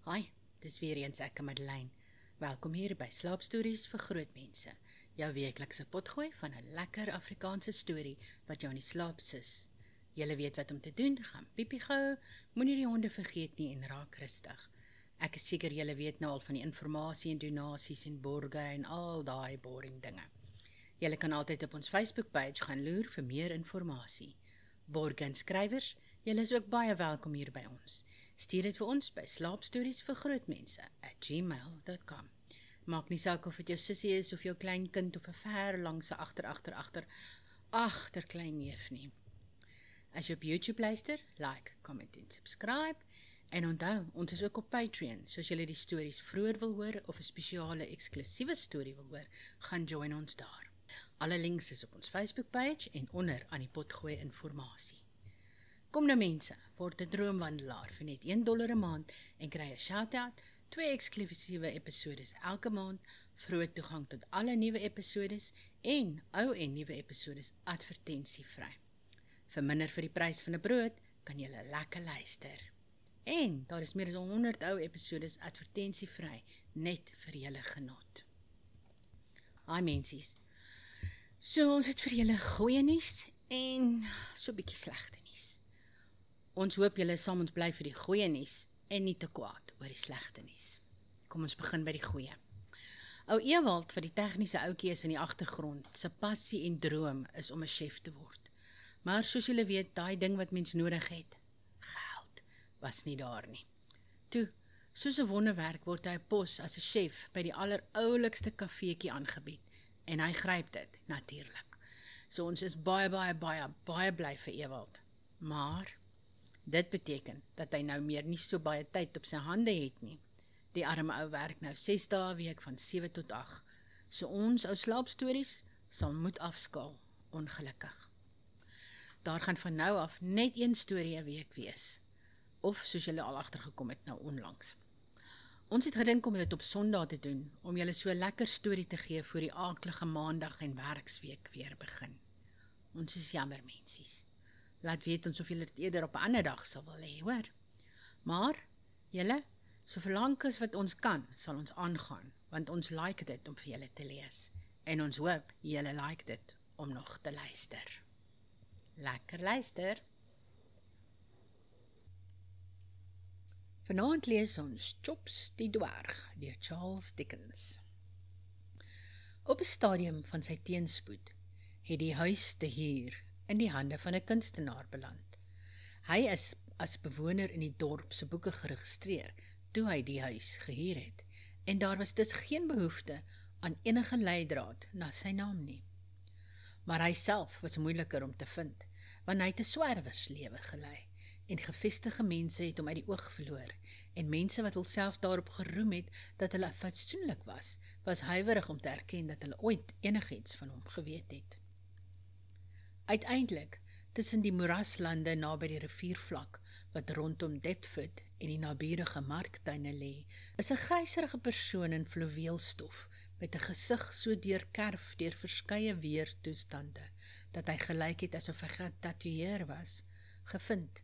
Hi, dis weer eens ek, Madeleine. Welkom hier by Slaapstories vir groot mense. Jou weeklikse potgooi van 'n lekker Afrikaanse storie wat jou in die slaap sis. Julle weet wat om te doen, gaan piepie gou, moenie die honde vergeet nie en raak rustig. Ek is seker julle weet nou al van die informasie en donasies en borge en al daai boring dinge. Julle kan altyd op ons Facebook-page gaan loer vir meer informasie. Borge en skrywers, julle is ook baie welkom hier by ons. Stuur dit vir ons by slaapstoriesvirgrootmense@gmail.com. Maak nie saak of dit jou sussie is of jou klein kind of 'n ver langse agter klein neef nie. As jy op YouTube luister, like, comment en subscribe. En onthou, ons is ook op Patreon, so as jy die stories vroeër wil hoor of 'n spesiale eksklusiewe storie wil hoor, gaan join ons daar. Alle links is op ons Facebook-page en onder aan die potgooi informasie. Kom nou mense, word 'n droomwandelaar vir net $1 'n maand en kry 'n shout-out, 2 eksklusiewe episodes elke maand, vroeë toegang tot alle nuwe episodes en ou en nuwe episodes advertensievry. Vir minder vir die prys van 'n brood, kan jy lekker luister. En daar is meer as 100 ou episodes advertensievry, net vir julle genot. Hi mensies, so ons het vir julle goeie nuus en so 'n bietjie slegte nuus. Ons hoop julle sal ons bly vir die goeie nuus en nie te kwaad oor die slegte nuus. Kom ons begin by die goeie. Ou Ewald, wat die tegniese ouetjie is in die agtergrond, se passie en droom is om 'n chef te word. Maar soos julle weet, daai ding wat mens nodig het, geld, was nie daar nie. Toe, soos 'n wonderwerk word hy 'n pos as 'n chef by die alleroulikste kafeetjie aangebied en hy gryp dit natuurlik. So ons is baie bly vir Ewald. Maar dit beteken dat hy nou meer nie so baie tyd op sy hande het nie. Die arme ou werk nou 6 dae 'n week van 7 tot 8. So ons ou slaapstories sal moet afskaal, ongelukkig. Daar gaan van nou af net 1 storie 'n week wees. Of soos julle al agtergekom het nou onlangs. Ons het gedink om dit op Sondag te doen, om julle so 'n lekker storie te gee voor die aaklige maandag en werksweek weer begin. Ons is jammer mensies. Laat weet ons of julle dit eerder op 'n ander dag sal wil hê, hoor. Maar, julle, so verlang as wat ons kan, sal ons aangaan, want ons like dit om vir julle te lees. En ons hoop, julle like dit om nog te luister. Lekker luister! Vanaand lees ons Chops die dwerg, deur Charles Dickens. Op 'n stadium van sy teenspoed het die huis te huur in die hande van 'n kunstenaar beland. Hy is as bewoner in die dorp se boeke geregistreer toe hy die huis gehuur het, en daar was dus geen behoefte aan enige leidraad na sy naam nie. Maar hy self was moeiliker om te vind, want hy het 'n swerwerslewe gelei, en gevestigde mense het hom uit die oog verloor, en mense wat hulself daarop geroem het dat hulle fatsoenlik was huiwerig om te erken dat hulle ooit enigiets van hom geweet het. Uiteindelik, tussen die moeraslande naby die riviervlak, wat rondom Deptford en die naburige marktuine lê, is 'n gryserige persoon in fluweelstof, met 'n gesig so deurkerf deur verskeie weertoestande, dat hy gelyk het asof hy getatoeëer was, gevind,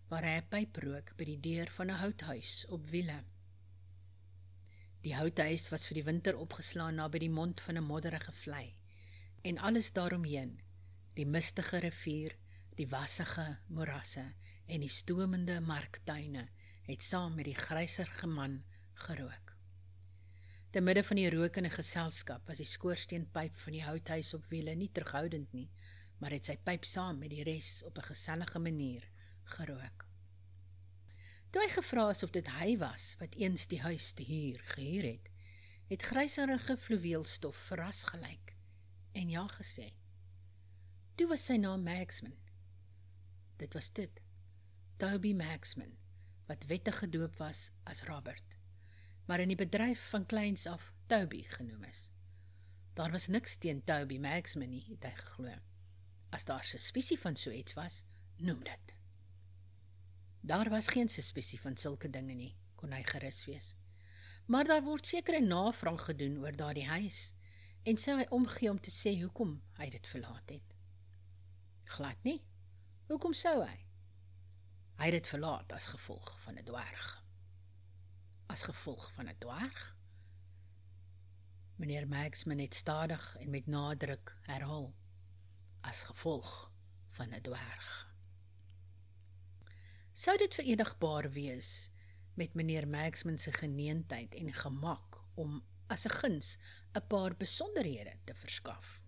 waar hy 'n pyp rook by die deur van 'n houthuis op wiele. Die houthuis was vir die winter opgeslaan naby die mond van 'n modderige vlei, en alles daaromheen, die mistige rivier, die wassige moerasse en die stomende marktuine, het saam met die gryserige man gerook. Te midde van die rokende geselskap was die skoorsteenpyp van die houthuis op wiele nie terughoudend nie, maar het sy pyp saam met die res op 'n gesellige manier gerook. Toe hy gevra is of dit hy was wat eens die huis te gehuur het gryserige fluweelstof verras gelyk en ja gesê. Toe was sy naam Magsman. Dit was dit, Toby Magsman, wat wettig gedoop was as Robert, maar in die bedryf van kleins af Toby genoem is. Daar was niks teen Toby Magsman nie, het hy geglo. As daar suspisie van so iets was, noem dit. Daar was geen suspisie van sulke dinge nie, kon hy gerus wees. Maar daar word sekere navraag gedoen oor daardie huis, en sou hy omgee om te sê hoekom hy dit verlaat het. Glad nie. Hoekom sou hy? Hy het dit verlaat as gevolg van 'n dwerg. as gevolg van 'n dwerg? Meneer Magsman het stadig en met nadruk herhaal, as gevolg van 'n dwerg. Sou dit verenigbaar wees met meneer Magsman se geneentheid en gemak om as 'n guns 'n paar besonderhede te verskaf?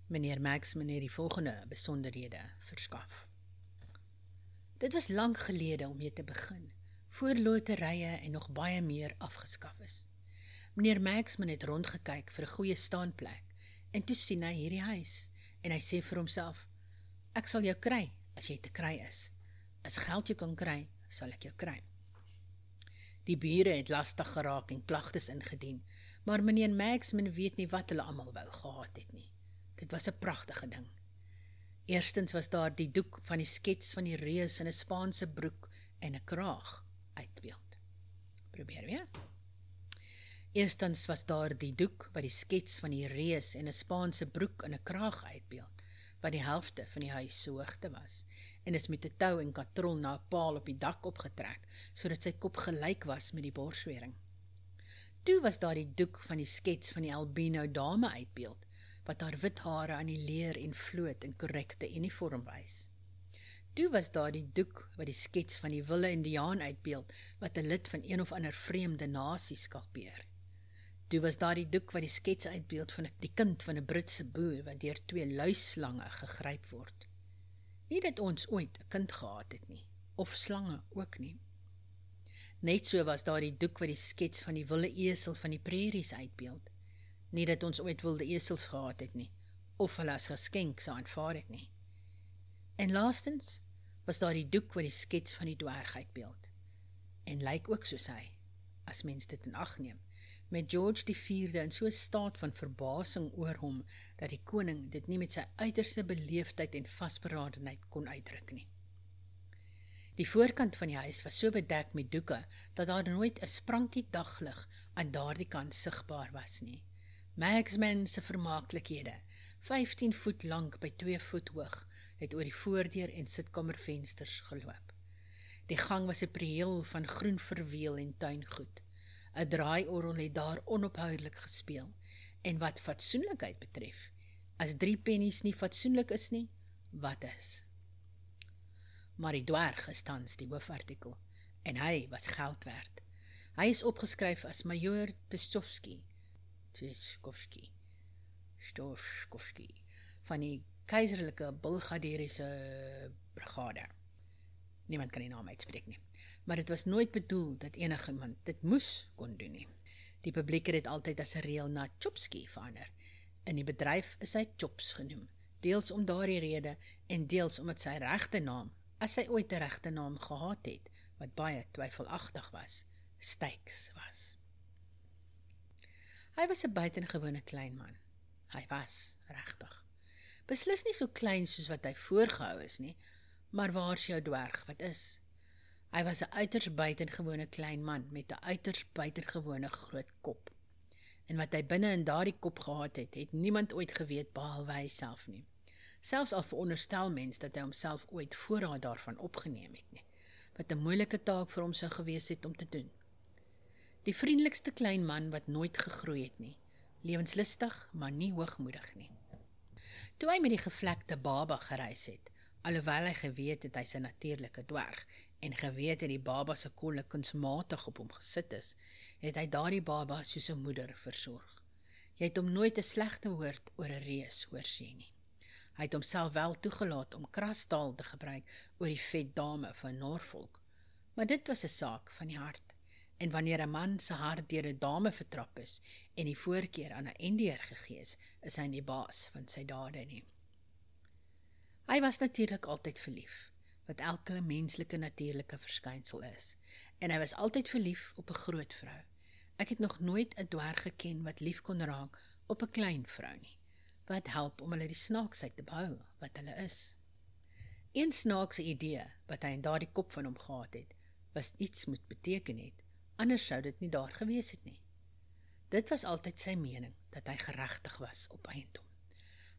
Meneer Magsman het die volgende besonderhede verskaf. Dit was lank gelede om mee te begin, voor loterye en nog baie meer afgeskaf is. Meneer Magsman het rondgekyk vir 'n goeie staanplek, en toe sien hy hierdie huis, en hy sê vir homself, ek sal jou kry, as jy te kry is. As geld jou kan kry, sal ek jou kry. Die bure het lastig geraak en klagtes ingedien, maar meneer Magsman weet nie wat hulle almal wou gehad het nie. Dit was 'n pragtige ding. Eerstens was daar die doek van die skets van die reus in 'n Spaanse broek en 'n kraag uitbeeld. Probeer weer. Eerstens was daar die doek wat die skets van die reus en 'n Spaanse broek en 'n kraag uitbeeld, wat die helfte van die huis se hoogte was, en is met 'n tou en katrol na 'n paal op die dak opgetrek, sodat sy kop gelyk was met die borswering. Toe was daar die doek van die skets van die albino dame uitbeeld, wat haar wit hare aan die leer en vloot in korrekte uniform wys. Toe was daar die doek wat die skets van die wille Indiaan uitbeeld, wat 'n lid van een of ander vreemde nasie skalpeer. Toe was daar die doek wat die skets uitbeeld van die kind van 'n Britse boer, wat deur 2 luisslange gegryp word. Nie dat ons ooit 'n kind gehad het nie, of slange ook nie. Net so was daar die doek wat die skets van die wille esel van die prairies uitbeeld. Nie dat ons ooit wilde esels gehad het nie, of hulle as geskenk sou aanvaar het nie. En laastens was daar die doek wat die skets van die dwerg uitbeeld. En lyk ook soos hy, as mens dit in ag neem, met George die 4de in so 'n staat van verbasing oor hom, dat die koning dit nie met sy uiterste beleefdheid en vasberadenheid kon uitdruk nie. Die voorkant van die huis was so bedek met doeke, dat daar nooit 'n sprankie daglig aan daardie kant sigbaar was nie. Magsman se vermaaklikhede, 15 voet lank by 2 voet hoog, het oor die voordeur en sitkamervensters geloop. Die gang was 'n prieel van groen verweel en tuingoed. 'n Draaiorgel het daar onophoudelik gespeel, en wat fatsoenlikheid betref, as 3 pennies nie fatsoenlik is nie, wat is? Maar die dwerg is tans die hoofartikel, en hy was geld werd. Hy is opgeskryf as Majoor Pistowski, van die keiserlike Bulgaderiese brigade. Niemand kan die naam uitspreek nie. Maar dit was nooit bedoel dat enigiemand dit moes kon doen nie. Die publiek het dit altyd as 'n reël na Chopski verander. In die bedryf is hy Chops genoem, deels om daardie rede en deels omdat sy regte naam, as hy ooit 'n regte naam gehad het, wat baie twyfelagtig was, Styx was. Hy was 'n buitengewone klein man. Hy was, regtig. Beslis nie so klein soos wat hy voorgehou is nie, maar waar's jou dwerg wat is? Hy was 'n uiters buitengewone klein man met 'n uiters buitengewone groot kop. En wat hy binne in daardie kop gehad het, het niemand ooit geweet behalwe hy self nie. Selfs al veronderstel mens dat hy homself ooit voorraad daarvan opgeneem het nie, wat 'n moeilike taak vir hom sou gewees het om te doen. Die vriendelikste klein man wat nooit gegroei het nie, lewenslustig, maar nie hoogmoedig nie. Toe hy met die gevlekte baba gereis het, alhoewel hy geweet het hy's 'n natuurlike dwerg, en geweet het die baba se kolle kunsmatig op hom gesit is, het hy daardie baba soos 'n moeder versorg. Jy het hom nooit 'n slegte woord oor 'n reus hoor sê nie. Hy het homself wel toegelaat om krastaal te gebruik oor die vet dame van Norfolk, maar dit was 'n saak van die hart. En wanneer 'n man se hart deur 'n dame vertrap is en die voorkeur aan 'n Indiër gegee is hy nie baas van sy dade nie. Hy was natuurlik altyd verlief, wat elke menslike natuurlike verskynsel is, en hy was altyd verlief op 'n groot vrou. Ek het nog nooit 'n dwerg geken wat lief kon raak op 'n klein vrou nie, wat help om hulle die snaaksheid te behou wat hulle is. Een snaakse idee wat hy in daardie kop van hom gehad het, was iets moet beteken het, anders sou dit nie daar gewees het nie. Dit was altyd sy mening, dat hy geregtig was op eiendom.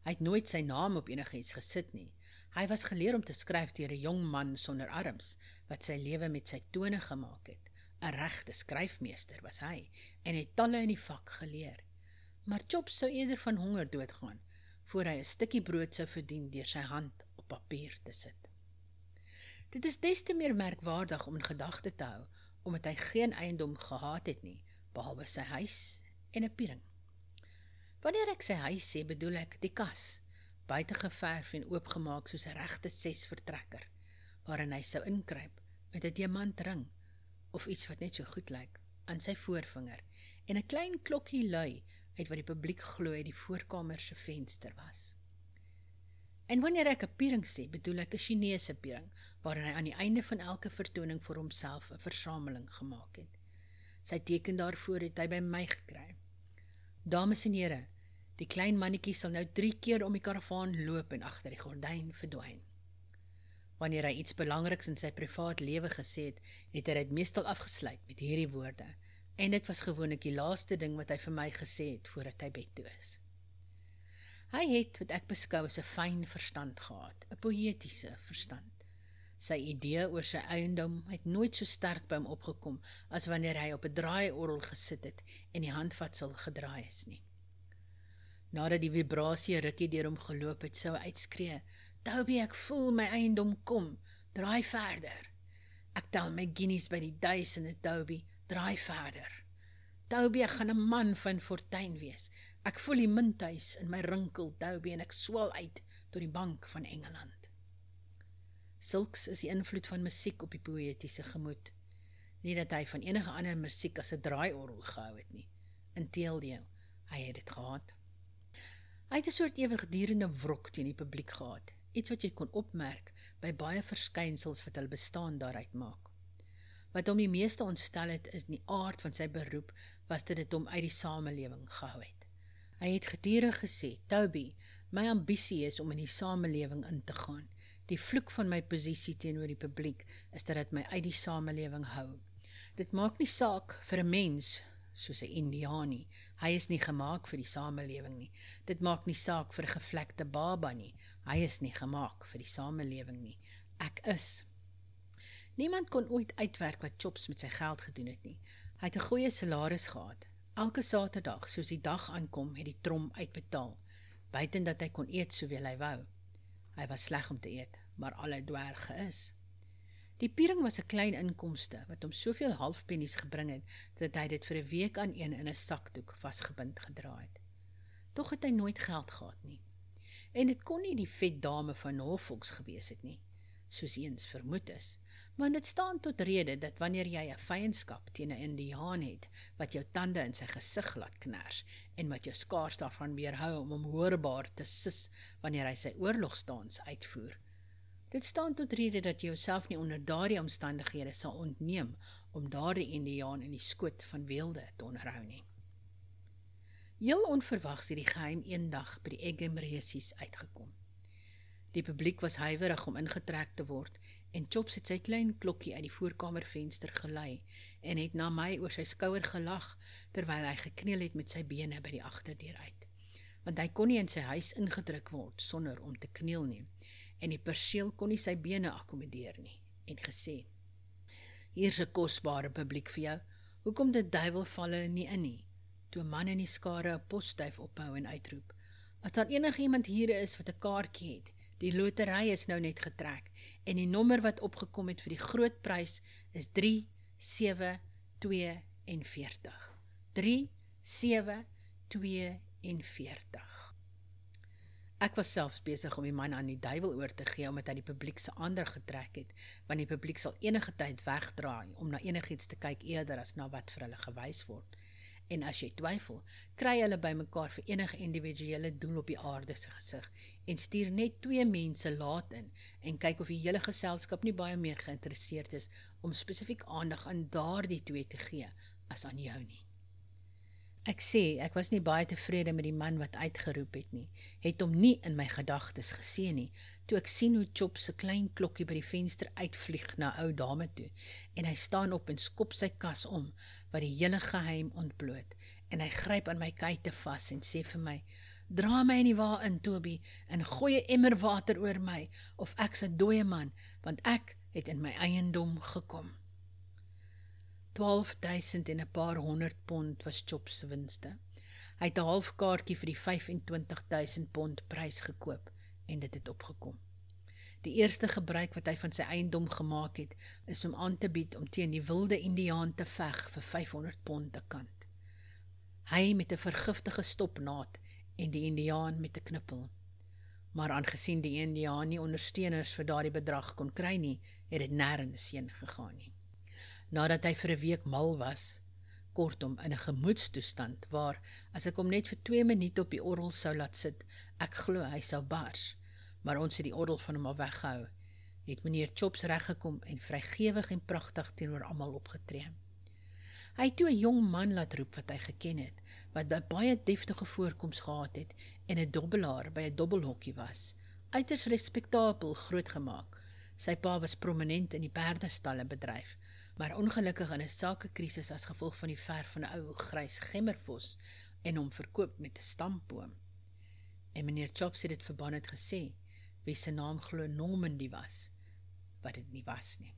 Hy het nooit sy naam op enigiets gesit nie. Hy was geleer om te skryf deur 'n jong man sonder arms, wat sy lewe met sy tone gemaak het, 'n regte skryfmeester was hy en het talle in die vak geleer. Maar Chops sou eerder van honger doodgaan, voor hy 'n stukkie brood sou verdien deur sy hand op papier te sit. Dit is des te meer merkwaardig om in gedagte te hou, omdat hy geen eiendom gehad het nie, behalwe sy huis en 'n piering. Wanneer ek sy huis sê, bedoel ek die kas, buite geverf en oopgemaak soos 'n regte 6-vertrekker, waarin hy sou inkruip met 'n diamantring, of iets wat net so goed lyk, aan sy voorvinger, en 'n klein klokkie lui uit wat die publiek glo uit die voorkamer se venster was. En wanneer ek 'n piering sê, bedoel ek 'n Chinese piering, waarin hy aan die einde van elke vertoning vir homself 'n versameling gemaak het. Sy teken daarvoor het hy by my gekry. Dames en here, die klein mannetjie sal nou 3 keer om die karavaan loop en agter die gordyn verdwyn. Wanneer hy iets belangriks in sy privaat lewe gesê het, het hy dit meestal afgesluit met hierdie woorde, en dit was gewoonlik die laaste ding wat hy vir my gesê het voordat hy bed toe is. Hy het wat ek beskou as 'n fyn verstand gehad, 'n poëtiese verstand. Sy idee oor sy eiendom het nooit so sterk by hom opgekom as wanneer hy op 'n draaiorgel gesit het en die handvatsel gedraai is nie. Nadat die vibrasie 'n rukkie deur hom geloop het, sou hy uitskree, "Toby, ek voel my eiendom kom, draai verder. Ek tel my guineas by die duisende, Toby, draai verder. Toby, ek gaan 'n man van fortuin wees. Ek voel die munthuis in my rinkel, Toby, en ek swel uit tot die bank van Engeland." Sulks is die invloed van musiek op die poëtiese gemoed. Nie dat hy van enige ander musiek as 'n draaiorgel gehou het nie. Inteendeel, hy het dit gehad. Hy het 'n soort ewigdurende wrok teen die publiek gehad, iets wat jy kon opmerk by baie verskynsels wat hulle bestaan daaruit maak. Wat hom die meeste ontstel het, is die aard van sy beroep, was dit hom uit die samelewing gehou het. Hy het gedurig gesê, "Toby, my ambisie is om in die samelewing in te gaan. Die vloek van my posisie teenoor die publiek is dat dit my uit die samelewing hou. Dit maak nie saak vir 'n mens soos 'n Indiaan nie. Hy is nie gemaak vir die samelewing nie. Dit maak nie saak vir 'n gevlekte baba nie. Hy is nie gemaak vir die samelewing nie. Ek is." Niemand kon ooit uitwerk wat Chops met sy geld gedoen het nie. Hy het 'n goeie salaris gehad. Elke Saterdag, soos die dag aankom, het die trom uitbetaal, buiten dat hy kon eet soveel hy wou. Hy was sleg om te eet, maar alle dwerge is. Die piering was 'n klein inkomste, wat hom soveel halfpennies gebring het, dat hy dit vir 'n week aan een in 'n sakdoek vasgebind gedra het. Tog het hy nooit geld gehad nie. En dit kon nie die vet dame van Norfolk gewees het nie, soos eens vermoed is, want dit staan tot rede dat wanneer jy 'n vyandskap teen 'n Indiaan het, wat jou tande in sy gesig laat kners, en wat jou skaars daarvan weerhou om hom hoorbaar te sis wanneer hy sy oorlogsdans uitvoer. Dit staan tot rede dat jy jouself nie onder daardie omstandighede sal ontneem om daardie Indiaan in die skoot van weelde te onderhou nie. Heel onverwags het die geheim eendag by die Egham-resies uitgekom. Die publiek was huiwerig om ingetrek te word, en Chops het sy klein klokkie uit die voorkamervenster gelei, en het na my oor sy skouer gelag, terwyl hy gekneel het met sy bene by die agterdeur uit. Want hy kon nie in sy huis ingedruk word, sonder om te kniel nie, en die perseel kon nie sy bene akkommodeer nie, en gesê, "Hier's 'n kosbare publiek vir jou, hoekom die duiwel val hulle nie in nie?" Toe 'n man in die skare 'n posduif ophou en uitroep, "As daar enige iemand hier is wat 'n kaartjie het, die lotery is nou net getrek, en die nommer wat opgekom het vir die groot prys is 3742. 3742. Ek was selfs besig om die man aan die duiwel oor te gee, omdat hy die publiek se aandag getrek het, want die publiek sal enige tyd wegdraai, om na enigiets te kyk eerder as na wat vir hulle gewys word. En as jy twyfel, kry hulle by mekaar vir enige individuele doel op die aarde se gesig, en stuur net 2 mense laat in, en kyk of die hele geselskap nie baie meer geïnteresseerd is, om spesifiek aandag aan daardie 2 te gee, as aan jou nie. Ek sê, ek was nie baie tevrede met die man wat uitgeroep het nie, het hom nie in my gedagtes gesien nie, toe ek sien hoe Chops se klein klokkie by die venster uitvlieg na 'n ou dame toe, en hy staan op en skop sy kas om, wat die hele geheim ontbloot, en hy gryp aan my kuite vas en sê vir my, "Dra my in die wa in, Toby, en gooi 'n emmer water oor my, of ek's 'n dooie man, want ek het in my eiendom gekom." 12.000 en 'n paar £100 was Chops se winste. Hy het 'n halfkaartjie vir die £25.000 prys gekoop en dit het opgekom. Die eerste gebruik wat hy van sy eiendom gemaak het, is om aan te bied om teen die wilde Indiaan te veg vir £500 'n kant. Hy met 'n vergiftige stopnaad en die Indiaan met 'n knippel. Maar aangesien die Indiaan nie ondersteuners vir daardie bedrag kon kry nie, het dit nêrens heen gegaan nie. Nadat hy vir 'n week mal was, kortom in 'n gemoedstoestand waar, as ek hom net vir 2 minute op die orgel sou laat sit, ek glo hy sou bars, maar ons het die orgel van hom af weggehou, het meneer Chops reggekom en vrygewig en pragtig teenoor almal opgetree. Hy het toe 'n jong man laat roep wat hy geken het, wat baie deftige voorkoms gehad het en 'n dobbelaar by 'n dobbelhokkie was, uiters respektabel grootgemaak. Sy pa was prominent in die perdestalle bedryf, maar ongelukkig in 'n sakekrisis as gevolg van die verf van 'n ou grys gemmervos en hom verkoop met 'n stamboom. En meneer Chops het dit vir Bonnet gesê, wie se naam glo Normandy was, wat dit nie was nie.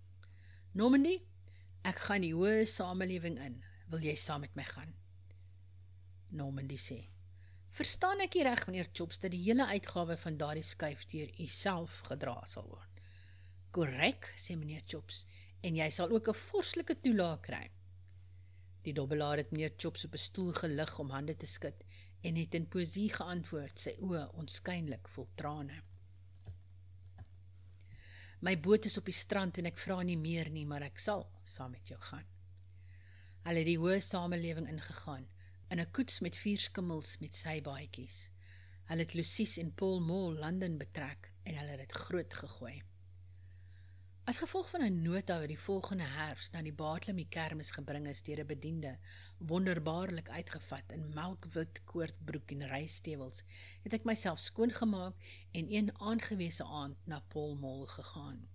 Normandy, ek gaan die hoë samelewing in, wil jy saam met my gaan? Normandy sê, verstaan ek hier reg meneer Chops, dat die hele uitgawe van daardie skuif deur u self gedra sal word? Korrek, sê meneer Chops, en jy sal ook 'n vorslike toelaag kry. Die dobbelaar het meneer Chops op 'n stoel gelig om hande te skud en het in poesie geantwoord, sy oë onskynlik vol trane. My boot is op die strand en ek vra nie meer nie, maar ek sal saam met jou gaan. Hulle het die hoë samelewing ingegaan, in 'n koets met 4 skimmels met sybaadjies. Hulle het Lucies en Paul Mall London betrek en hulle het dit groot gegooi. As gevolg van 'n nota wat die volgende herfst na die Bartlemy kermis gebring is deur 'n bediende, wonderbaarlik uitgevat in melkwit koordbroek en reisstewels, het ek myself skoongemaak en een aangewese aand na Paul Mall gegaan.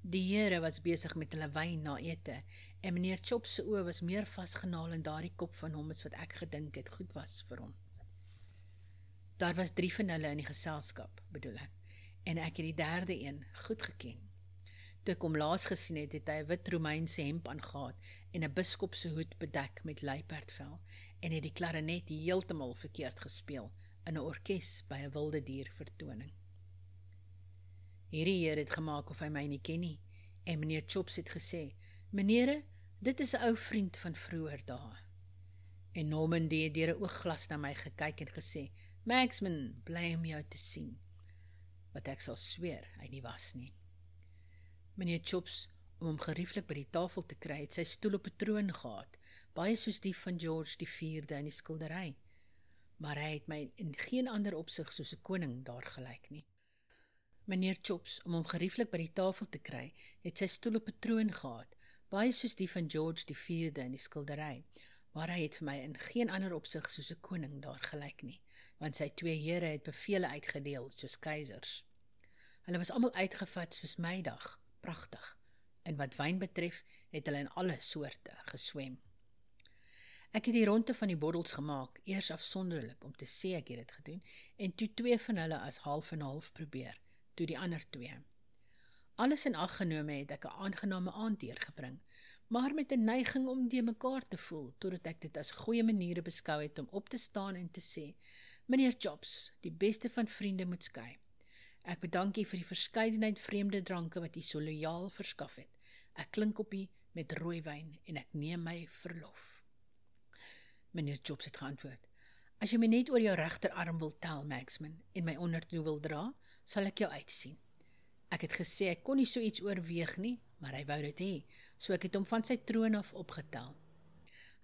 Die here was besig met hulle wyn na ete, en meneer Chops se oë was meer vasgenaal in daardie kop van hom as wat ek gedink het goed was vir hom. Daar was 3 van hulle in die geselskap, bedoel ek, en ek het die derde een goed geken. Toe ek hom laas gesien het, het hy 'n wit Romeinse hemp aangehad en 'n biskopse hoed bedek met luiperdvel en het die klarinet heeltemal verkeerd gespeel in 'n orkes by 'n wilde dier vertoning. Hierdie heer het gemaak of hy my nie ken nie en meneer Chops het gesê, meneere, dit is 'n ou vriend van vroeër dae. En Normandy het deur 'n oogglas na my gekyk en gesê, Magsman, bly om jou te sien, wat ek sal sweer hy nie was nie. Meneer Chops, om hom gerieflik by die tafel te kry, het sy stoel op 'n troon gehad, baie soos die van George IV in die skildery, maar hy het my in geen ander opsig soos 'n koning daar gelyk nie. Meneer Chops, om hom gerieflik by die tafel te kry, het sy stoel op 'n troon gehad, baie soos die van George IV in die skildery, maar hy het vir my in geen ander opsig soos 'n koning daar gelyk nie, want sy 2 here het bevele uitgedeel soos keisers. Hulle was almal uitgevat soos Meidag, pragtig, en wat wyn betref, het hulle in alle soorte geswem. Ek het die ronde van die bottels gemaak, eers afsonderlik om te sê ek het dit gedoen, en toe 2 van hulle as half en half probeer, toe die ander 2. Alles in ag genome het ek 'n aangename aand deurgebring, maar met 'n neiging om die mekaar te voel, totdat ek dit as goeie maniere beskou het om op te staan en te sê, meneer Chops, die beste van vriende moet skei. Ek bedank u vir die verskeidenheid vreemde dranke wat u so lojaal verskaf het. Ek klink op u met rooiwyn en ek neem my verlof. Meneer Chops het geantwoord, as jy my net oor jou regterarm wil tel, Magsman, en my ondertoe wil dra, sal ek jou uitsien. Ek het gesê ek kon nie so iets oorweeg nie, maar hy wou dit hê, so ek het hom van sy troon af opgetel.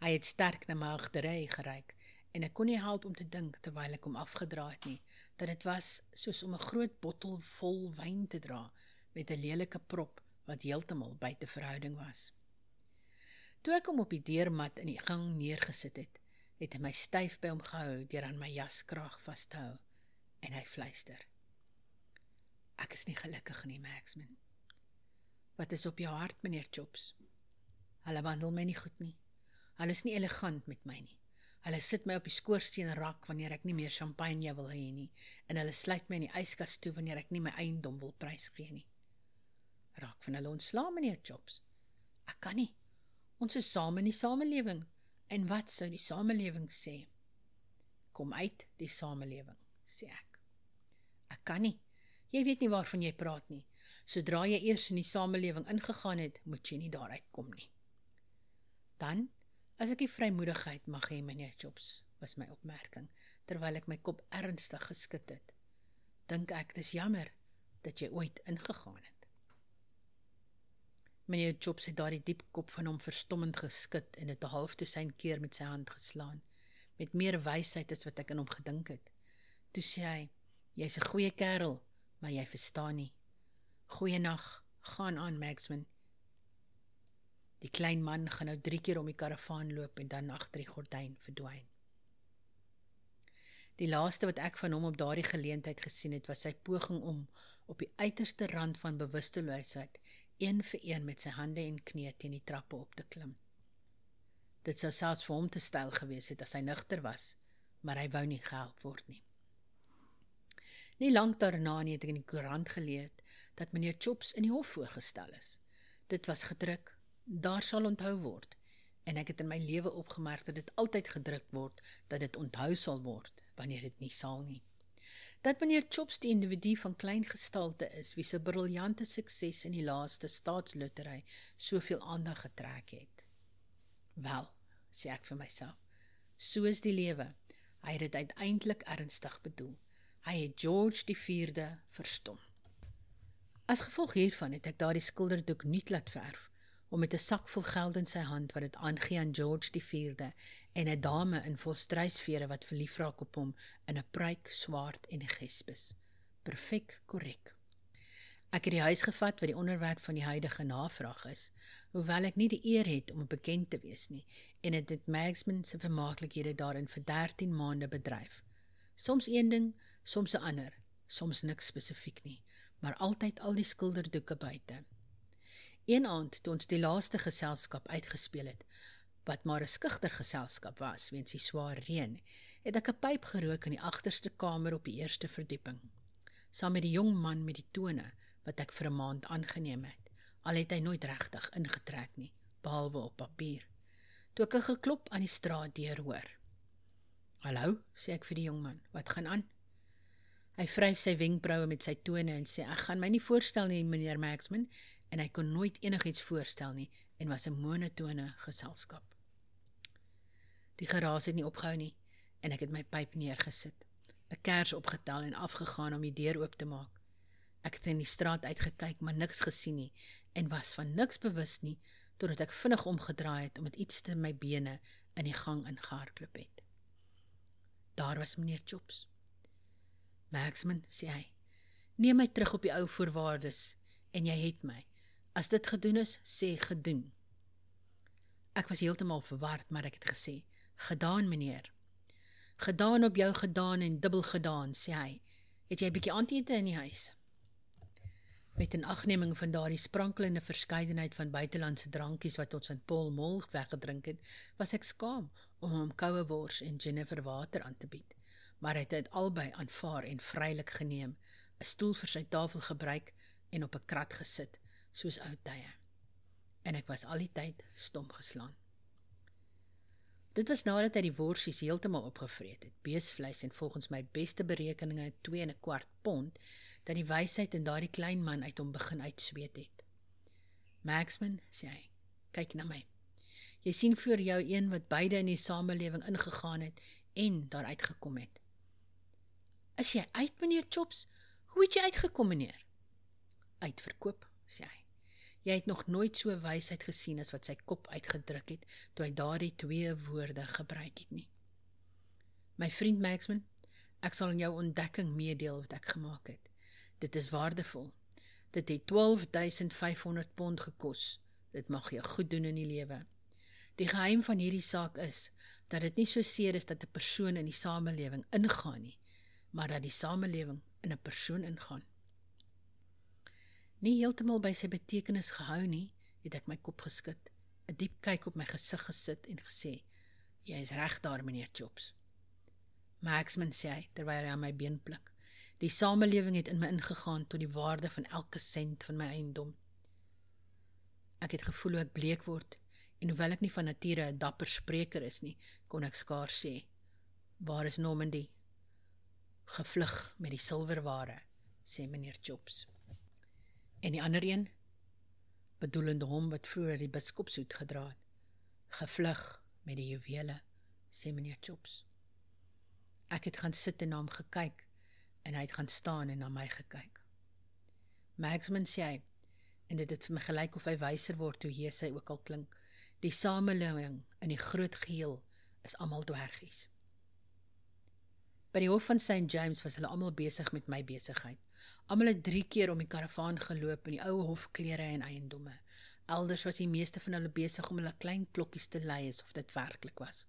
Hy het sterk na my agtery geryk, en ek kon nie help om te dink, terwyl ek hom afgedra het nie, dat dit was soos om 'n groot bottel vol wyn te dra, met 'n lelike prop, wat heeltemal buite verhouding was. Toe ek hom op die deurmat in die gang neergesit het, het hy my styf by hom gehou, deur aan my jaskraag vas te hou, en hy fluister. Ek is nie gelukkig nie, Magsman. Wat is op jou hart, meneer Chops? Hulle behandel my nie goed nie. Hulle is nie elegant met my nie. Hulle sit my op die skoorsteenrak wanneer ek nie meer champagne wil hê nie, en hulle sluit my in die yskas toe wanneer ek nie my eiendom wil prysgee nie. Raak van hulle ontslae, meneer Chops. Ek kan nie. Ons is saam in die samelewing. En wat sou die samelewing sê? Kom uit die samelewing, sê ek. Ek kan nie. Jy weet nie waarvan jy praat nie. Sodra jy eers in die samelewing ingegaan het, moet jy nie daaruit kom nie. Dan, as ek die vrymoedigheid mag hê, meneer Chops, was my opmerking, terwyl ek my kop ernstig geskit het. Dink ek, dis jammer, dat jy ooit ingegaan het. Meneer Chops het daardie diep kop van hom verstommend geskit en het 'n half dosyn keer met sy hand geslaan, met meer wysheid as wat ek in hom gedink het. Toe sê hy, jy's 'n goeie kerel, maar jy verstaan nie. Goeienag, gaan aan, Magsman. Die klein man gaan nou 3 keer om die karavaan loop en dan agter die gordyn verdwyn. Die laaste wat ek van hom op daardie geleentheid gesien het, was sy poging om op die uiterste rand van bewusteloosheid een vir een met sy hande en knie teen die trappe op te klim. Dit sou selfs vir hom te styl gewees het as hy nugter was, maar hy wou nie gehelp word nie. Nie lank daarna nie het ek in die koerant gelees dat meneer Chops in die hof voorgestel is. Dit was gedruk, daar sal onthou word, en ek het in my lewe opgemerk dat dit altyd gedruk word, dat dit onthou sal word, wanneer dit nie sal nie. Dat meneer Chops die individu van klein gestalte is, wie se briljante sukses in die laaste staatslotery soveel aandag getrek het. Wel, sê ek vir myself, so is die lewe, hy het dit uiteindelik ernstig bedoel. Hy het George die 4de verstom. As gevolg hiervan het ek daardie skilderdoek nuut laat verf, om met 'n sak vol geld in sy hand wat dit aangee aan George die 4de en 'n dame in volstruisvere wat verlief raak op hom in 'n pruik, swaard en 'n gespis. Perfek korrek. Ek het die huis gevat wat die onderwerp van die huidige navraag is, hoewel ek nie die eer het om bekend te wees nie, en het dit Magsman se vermaaklikhede daarin vir 13 maande bedryf. Soms een ding, soms 'n ander, soms niks spesifiek nie, maar altyd al die skilderdoeke buite. Een aand, toe ons die laaste geselskap uitgespeel het, wat maar 'n skugter geselskap was, weens die swaar reën, het ek 'n pyp gerook in die agterste kamer op die eerste verdieping, saam met die jong man met die tone, wat ek vir 'n maand aangeneem het, al het hy nooit regtig ingetrek nie, behalwe op papier. Toe ek 'n geklop aan die straatdeur hoor. Hallo, sê ek vir die jong man, wat gaan aan? Hy vryf sy wenkbroue met sy tone en sê, ek gaan my nie voorstel nie, meneer Magsman, en hy kon nooit enigiets voorstel nie, en was 'n monotone geselskap. Die geraas het nie opgehou nie, en ek het my pyp neergesit, 'n kers opgetel en afgegaan om die deur oop te maak. Ek het in die straat uitgekyk, maar niks gesien nie, en was van niks bewus nie, totdat ek vinnig omgedraai het, omdat iets te my bene in die gang ingehardloop het. Daar was meneer Chops. Magsman, sê hy, neem my terug op die ou voorwaardes, en jy het my. As dit gedoen is, sê gedoen. Ek was heeltemal verward, maar ek het gesê, gedaan, meneer. Gedaan op jou gedaan en dubbel gedaan, sê hy. Het jy 'n bietjie aandete in die huis? Met 'n agneming van daardie sprankelende verskeidenheid van buitelandse drankies wat ons in Pall Mall weggedrink het, was ek skaam om hom koue wors en Jennifer water aan te bied. Maar hy het dit albei aanvaar en vrylik geneem, 'n stoel vir sy tafel gebruik en op 'n krat gesit, soos ou tye. En ek was al die tyd stom geslaan. Dit was nadat hy die worsies heeltemal opgevreet het, beesvleis en volgens my beste berekeninge 2,25 pond, dat die wysheid in daardie klein man uit hom begin uitsweet het. Magsman, sê hy, kyk na my. Jy sien voor jou een wat beide in die samelewing ingegaan het en daar uitgekom het. Is jy uit, meneer Chops? Hoe het jy uitgekom, meneer? Uitverkoop, sê hy. Jy het nog nooit so wysheid gesien as wat sy kop uitgedruk het, toe hy daardie 2 woorde gebruik het nie. My vriend Magsman, ek sal in jou ontdekking meedeel wat ek gemaak het. Dit is waardevol. Dit het 12.500 pond gekos. Dit mag jou goed doen in die lewe. Die geheim van hierdie saak is, dat dit nie so seer is dat 'n persoon in die samelewing ingaan nie, maar dat die samelewing in 'n persoon ingaan. Nie heeltemal by sy betekenis gehou nie, het ek my kop geskit, 'n diep kyk op my gesig gesit en gesê, jy is reg daar, meneer Chops. Magsman, sê hy, terwyl hy aan my been pluk, die samelewing het in my ingegaan tot die waarde van elke sent van my eiendom. Ek het gevoel hoe ek bleek word, En hoewel ek nie van nature 'n dapper spreker is nie, kon ek skaars sê, waar is Normandy? Gevlug met die silwerware, sê meneer Chops. En die ander een, bedoelende hom wat vroeër die biskopshoed gedra het, gevlug met die juwele, sê meneer Chops. Ek het gaan sit en na hom gekyk, en hy het gaan staan en na my gekyk. Magsman sê hy, en dit het vir my gelyk of hy wyser word hoe hees hy ook al klink, die samelewing in die groot geheel is almal dwergies. By die hof van St. James was hulle almal besig met my besigheid. Almal het 3 keer om die karavaan geloop in die ou hofklere en eiendomme. Elders was die meeste van hulle besig om hulle klein klokkies te lei asof dit werklik was.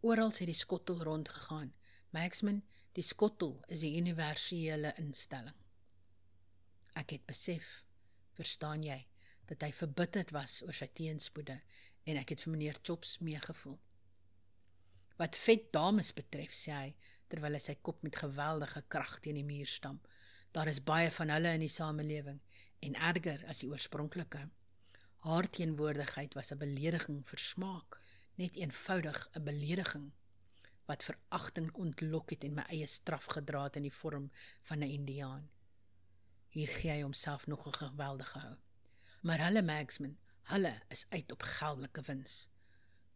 Oral het die skottel rondgegaan. Magsman, die skottel is die universele instelling. Ek het besef, verstaan jy, dat hy verbitterd was oor sy teenspoede en ek het vir meneer Chops meegevoel. Wat vet dames betref, sê hy, terwyl hy sy kop met geweldige krag teen die muur stamp. Daar is baie van hulle in die samelewing en erger as die oorspronklike. Haar teenwoordigheid was 'n belediging vir smaak, net eenvoudig 'n belediging wat veragting ontlok het en my eie straf gedra het in die vorm van 'n Indiaan. Hier gee hy homself nog 'n geweldige hou. Maar hulle Magsman, hulle is uit op geldelike wins.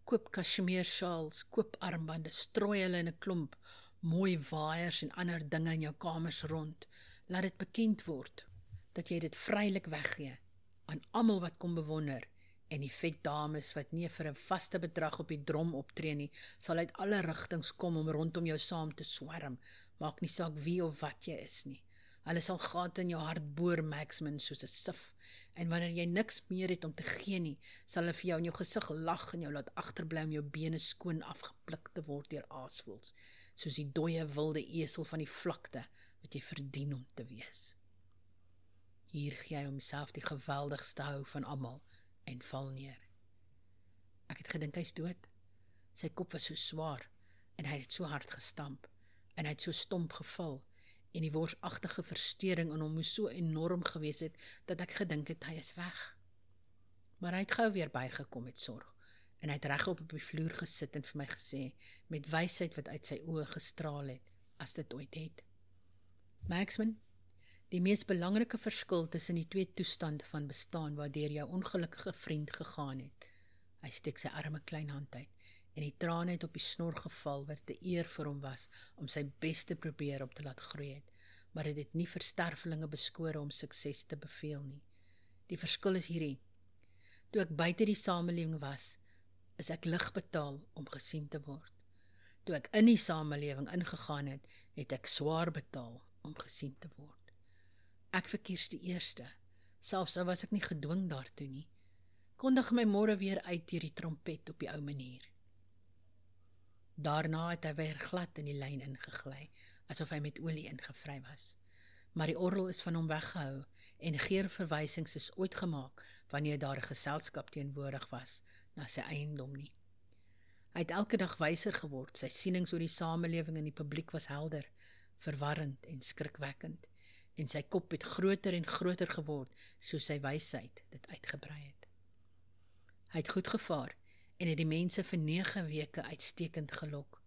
Koop kashmir shawls, koop armbande, strooi hulle in 'n klomp, mooi waaiers en ander dinge in jou kamers rond. Laat dit bekend word, dat jy dit vrylik weggee, aan almal wat kom bewonder, en die vet dames wat nie vir 'n vaste bedrag op die drom optree nie, sal uit alle rigtings kom om rondom jou saam te swerm, maak nie saak wie of wat jy is nie. Hulle sal gate in jou hart boor, Magsman, soos 'n sif, en wanneer jy niks meer het om te gee nie, sal hulle vir jou in jou gesig lag en jou laat agterbly om jou bene skoon afgepluk te word deur aasvoëls, soos die dooie wilde esel van die vlakte, wat jy verdien om te wees. Hier gee hy homself die geweldigste hou van almal, en val neer. Ek het gedink hy's dood. Sy kop was so swaar, en hy het so hard gestamp, en hy het so stomp geval, en die worsagtige versteuring in hom moes so enorm gewees het, dat ek gedink het hy is weg. Maar hy het gou weer bygekom met sorg, en hy het regop op die vloer gesit en vir my gesê, met wysheid wat uit sy oë gestraal het, as dit ooit het. Magsman, die mees belangrike verskil tussen die 2 toestande van bestaan waardeur jou ongelukkige vriend gegaan het. Hy steek sy arme klein hand uit, en die trane het op die snor geval wat 'n eer vir hom was om sy bes te probeer om te laat groei het, maar dit het nie vir stervelinge beskore om sukses te beveel nie. Die verskil is hierdie. Toe ek buite die samelewing was, is ek lig betaal om gesien te word. Toe ek in die samelewing ingegaan het, het ek swaar betaal om gesien te word. Ek verkies die eerste, selfs al was ek nie gedwing daartoe nie. Kondig my môre weer uit deur die trompet op die ou manier. Daarna het hy weer glad in die lyn ingegly, asof hy met olie ingevry was. Maar die orgel is van hom weggehou, en geen verwysings is ooit gemaak, wanneer daar 'n geselskap teenwoordig was, na sy eiendom nie. Hy het elke dag wyser geword, sy sienings oor die samelewing en die publiek was helder, verwarrend en skrikwekkend, en sy kop het groter en groter geword, soos sy wysheid dit uitgebrei het. Hy het goed gevaar, en het die mense vir 9 weke uitstekend gelok.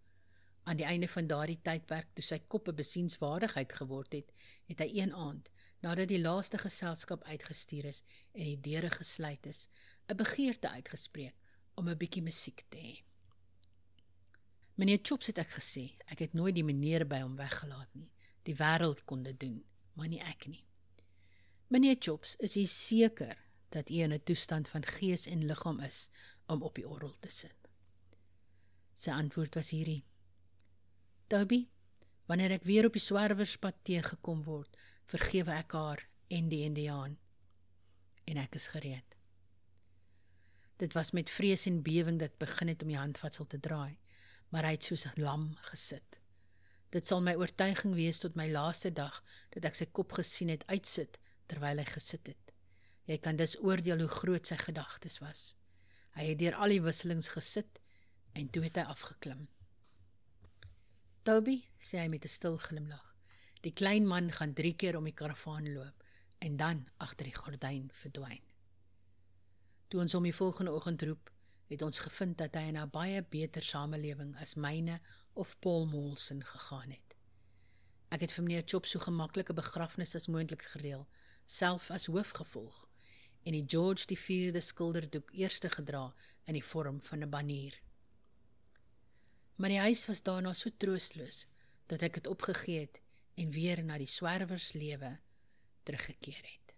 Aan die einde van daardie tydperk, toe sy kop 'n besienswaardigheid geword het, het hy een aand, nadat die laaste geselskap uitgestuur is en die deure gesluit is, 'n begeerte uitgespreek om 'n bietjie musiek te hê. Meneer Chops het ek gesê, ek het nooit die meneer by hom weggelaat nie. Die wêreld kon dit doen, maar nie ek nie. Meneer Chops, is hy seker dat hy in 'n toestand van gees en liggaam is om op die orgel te sit? Sy antwoord was hierdie: Toby, wanneer ek weer op die swerwerspad teëgekom word, vergewe ek haar en die Indiaan. En ek is gereed. Dit was met vrees en bewing dat begin het om die handvatsel te draai, maar hy het soos 'n lam gesit. Dit sal my oortuiging wees tot my laaste dag, dat ek sy kop gesien het uitsit, terwyl hy gesit het. Jy kan dus oordeel hoe groot sy gedagtes was. Hy het deur al die wisselings gesit, en toe het hy afgeklim. Toby, sê hy met 'n stil glimlag, die klein man gaan 3 keer om die karavaan loop, en dan agter die gordyn verdwyn. Toe ons hom die volgende oggend roep, het ons gevind dat hy in 'n baie beter samelewing as myne of Paul Molson gegaan het. Ek het vir meneer Chop so gemaklike begrafnis as moontlik gereël, self as hoofgevolg, en die George die 4de skilderdoek eerste gedra in die vorm van 'n banier. Maar die huis was daarna so troosteloos, dat ek het opgegee het en weer na die swerwerslewe teruggekeer het.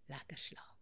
Lekker slaap.